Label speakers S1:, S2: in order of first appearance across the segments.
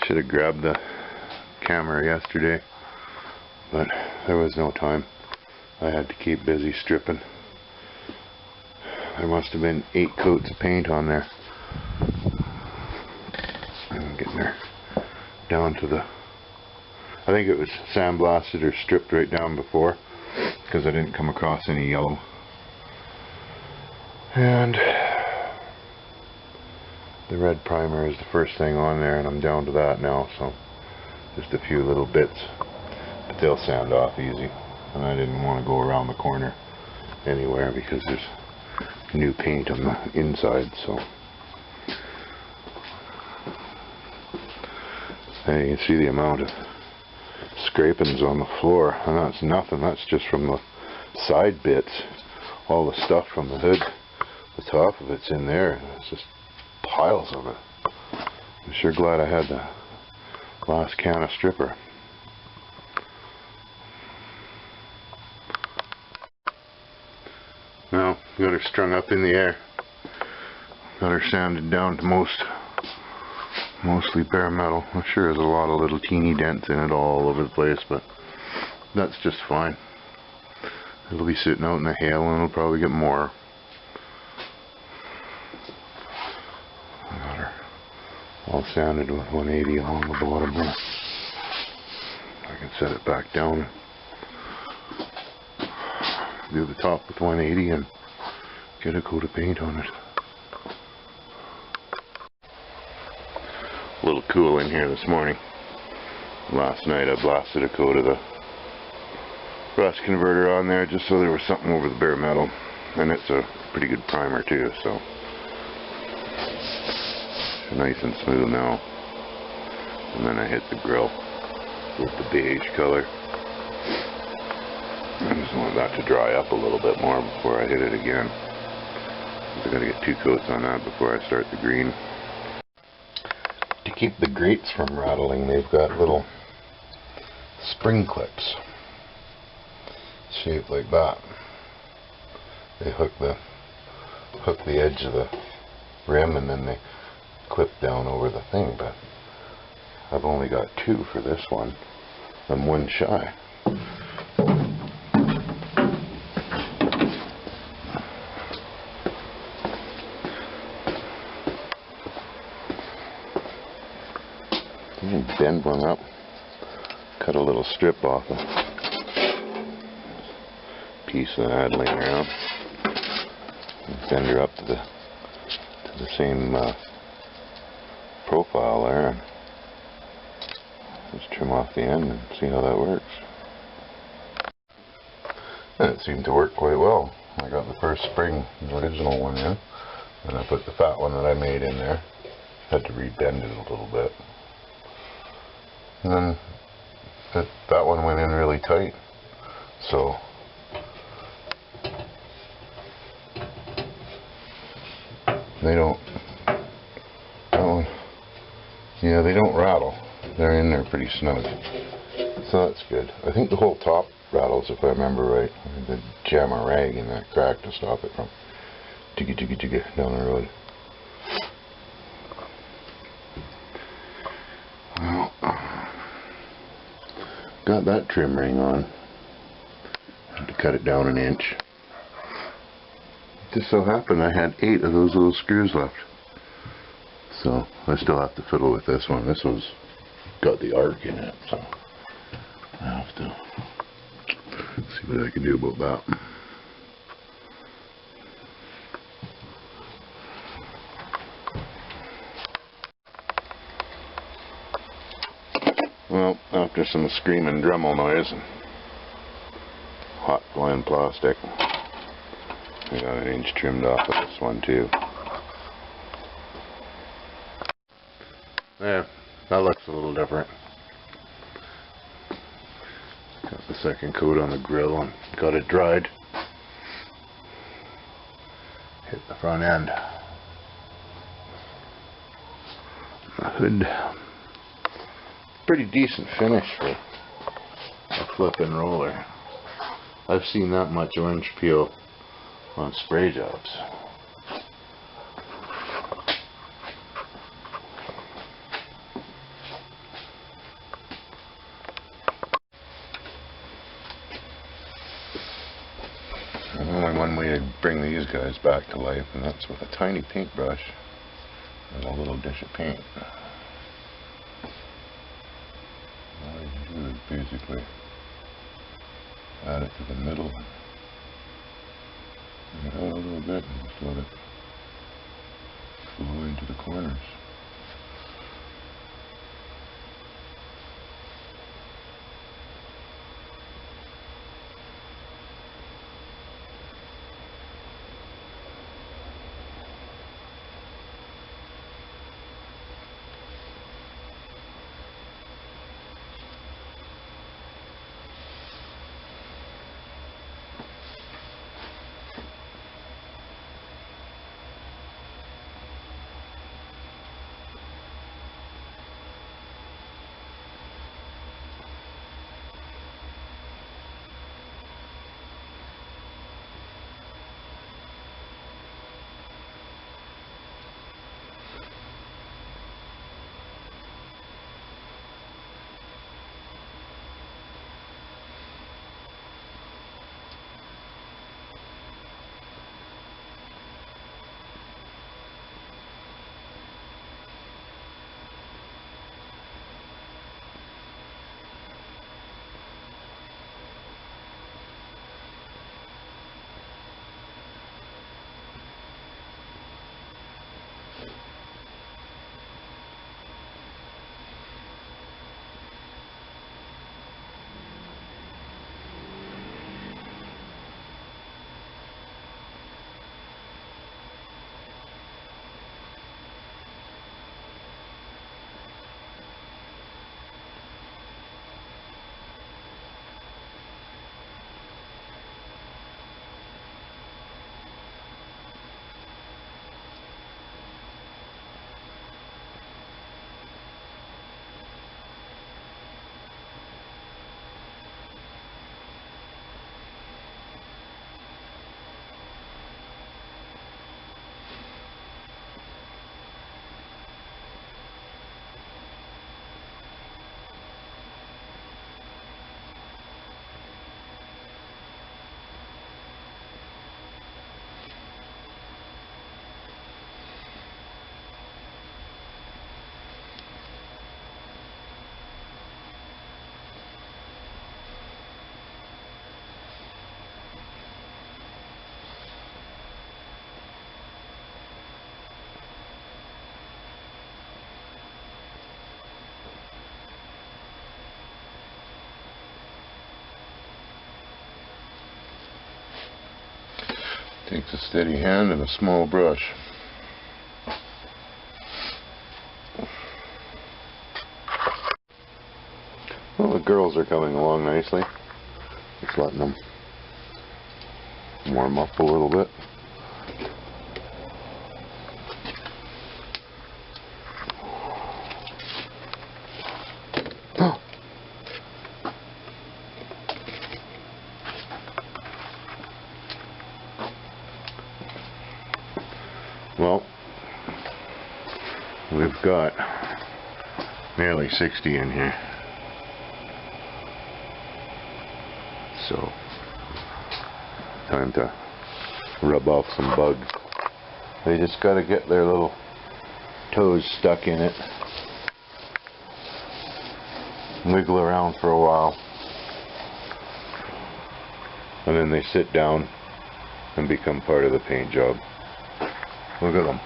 S1: Should have grabbed the camera yesterday, but there was no time. I had to keep busy stripping. There must have been 8 coats of paint on there. I'm getting there down to the, I think it was sandblasted or stripped right down before, because I didn't come across any yellow. And the red primer is the first thing on there, and I'm down to that now, so just a few little bits, but they'll sand off easy. And I didn't want to go around the corner anywhere because there's new paint on the inside, so and you can see the amount of scrapings on the floor, and that's nothing. That's just from the side bits. All the stuff from the hood, the top of it's in there. It's just piles of it. I'm sure glad I had the last can of stripper. Well, got her strung up in the air. Got her sanded down to mostly bare metal. I'm sure there's a lot of little teeny dents in it all over the place, but that's just fine. It'll be sitting out in the hail and it'll probably get more. I got her all sanded with 180 along the bottom there. I can set it back down. Do the top with 180 and get a coat of paint on it. A little cool in here this morning. Last night I blasted a coat of the rust converter on there just so there was something over the bare metal, and it's a pretty good primer too, so nice and smooth now. And then I hit the grill with the beige color. I just want that to dry up a little bit more before I hit it again. I gotta get 2 coats on that before I start the green. To keep the grates from rattling, they've got little spring clips shaped like that. They hook the edge of the rim and then they clip down over the thing, but I've only got 2 for this one. I'm 1 shy. Bend one up, cut a little strip off a piece that I had laying around, and bend her up to the same profile there, and just trim off the end and see how that works. And it seemed to work quite well. I got the first spring, the original one in, and I put the fat one that I made in there. Had to rebend it a little bit. And then that one went in really tight, so they don't, yeah, they don't rattle. They're in there pretty snug, so that's good. I think the whole top rattles, if I remember right. I had to jam a rag in that crack to stop it from tiggy down the road. Well, got that trim ring on. Had to cut it down 1 inch. It just so happened I had 8 of those little screws left. So I still have to fiddle with this one. This one's got the arc in it, so I have to see what I can do about that. Well, after some screaming Dremel noise and hot blend plastic, I got 1 inch trimmed off of this one too. There, that looks a little different. Got the second coat on the grill and got it dried. Hit the front end. The hood. Pretty decent finish for a flipping roller. I've seen that much orange peel on spray jobs. you bring these guys back to life, and that's with a tiny paintbrush and a little dish of paint. All you do is basically add it to the middle, bring it out a little bit, and just let it flow into the corners. Takes a steady hand and a small brush. Well, the girls are coming along nicely. Just letting them warm up a little bit. Well, we've got nearly 60 in here. So, time to rub off some bugs. They just got to get their little toes stuck in it. Wiggle around for a while. And then they sit down and become part of the paint job. Look at them.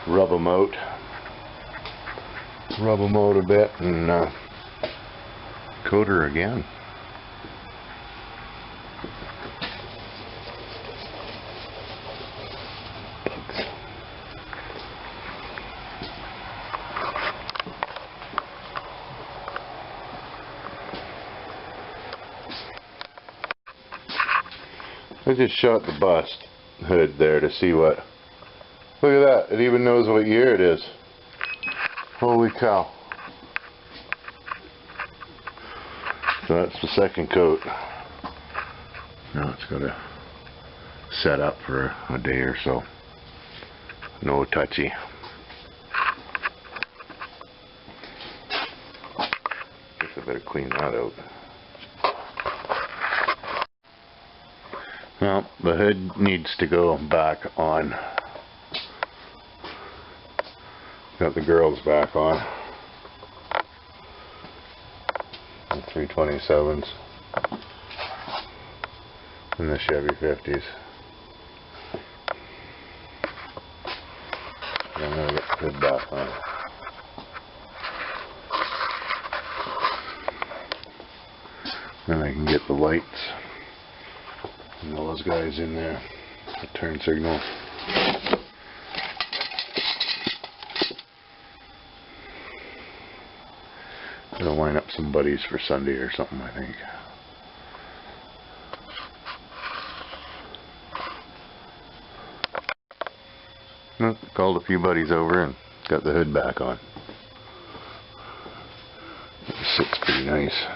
S1: Rub them out. Rub them out a bit and coat her again. I just shot the bust hood there to see what. Look at that, it even knows what year it is. Holy cow. So that's the second coat. Now it's got to set up for a day or so. No touchy. Guess I better clean that out. Well, the hood needs to go back on. Got the girls back on. The 327s and the Chevy 50s. I'm gonna get the hood back on. Then I can get the lights and those guys in there, the turn signal. Gonna line up some buddies for Sunday or something, I think. Well, called a few buddies over and got the hood back on. It sits pretty nice.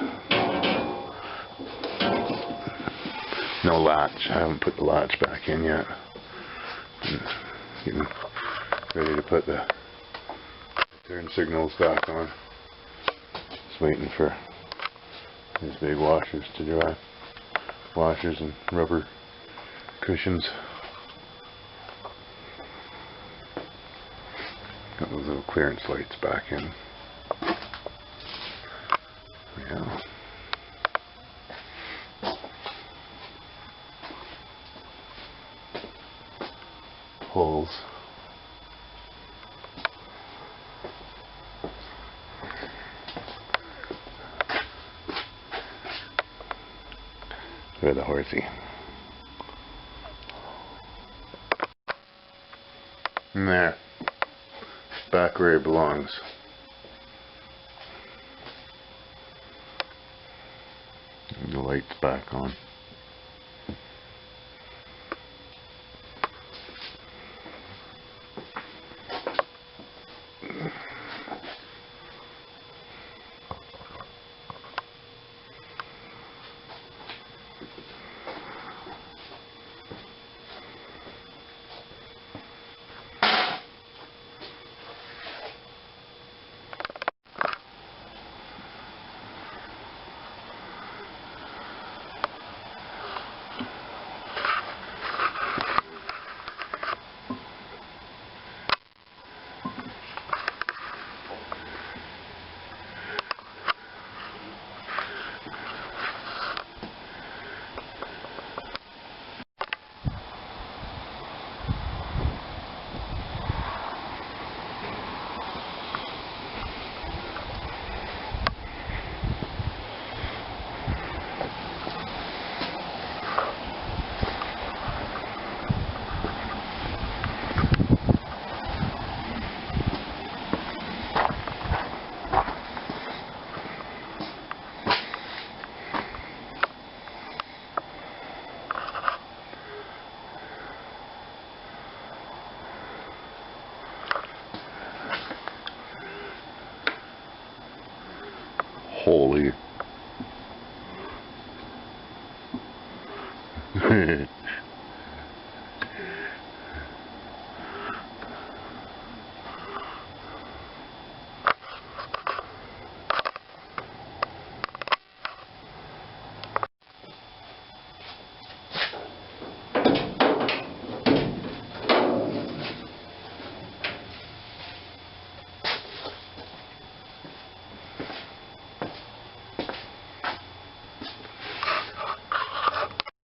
S1: No latch. I haven't put the latch back in yet. Getting ready to put the turn signals back on. Just waiting for these big washers to dry. Washers and rubber cushions. Got those little clearance lights back in. Yeah. Holes. Look at the horsey. And there. Back where it belongs. And the light's back on. Holy